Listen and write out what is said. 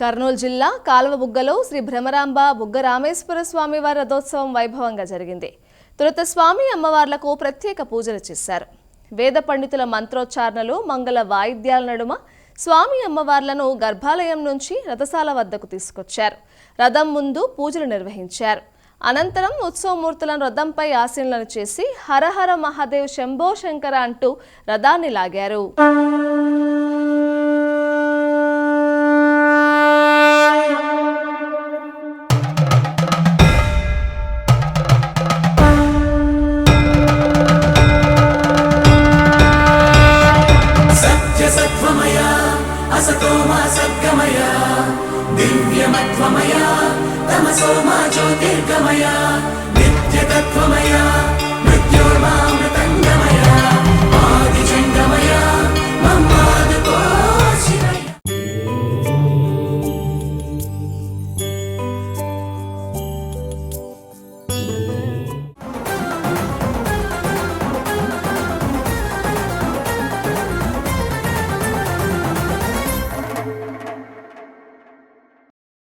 కర్నూలు జిల్లా కాల్వబుగ్గలో శ్రీ భ్రమరాంబ బుగ్గ రామేశ్వర స్వామి వారి రథోత్సవం వైభవంగా జరిగింది. తొలుత స్వామి అమ్మవార్లకు ప్రత్యేక పూజలు చేశారు. వేద పండితుల మంత్రోచ్చారణలు, మంగళ వాయిద్యాల నడుమ స్వామి అమ్మవార్లను గర్భాలయం నుంచి రథశాల వద్దకు తీసుకొచ్చారు. రథం ముందు పూజలు నిర్వహించారు. అనంతరం ఉత్సవమూర్తులను రథంపై ఆసీనులను చేసి హరహర మహాదేవ్ శంభో శంకర అంటూ రథాన్ని లాగారు. दिव्यमत्वमया तमसो मा ज्योतिर्गमया नित्यतत्वमया मृत्योर्मामृत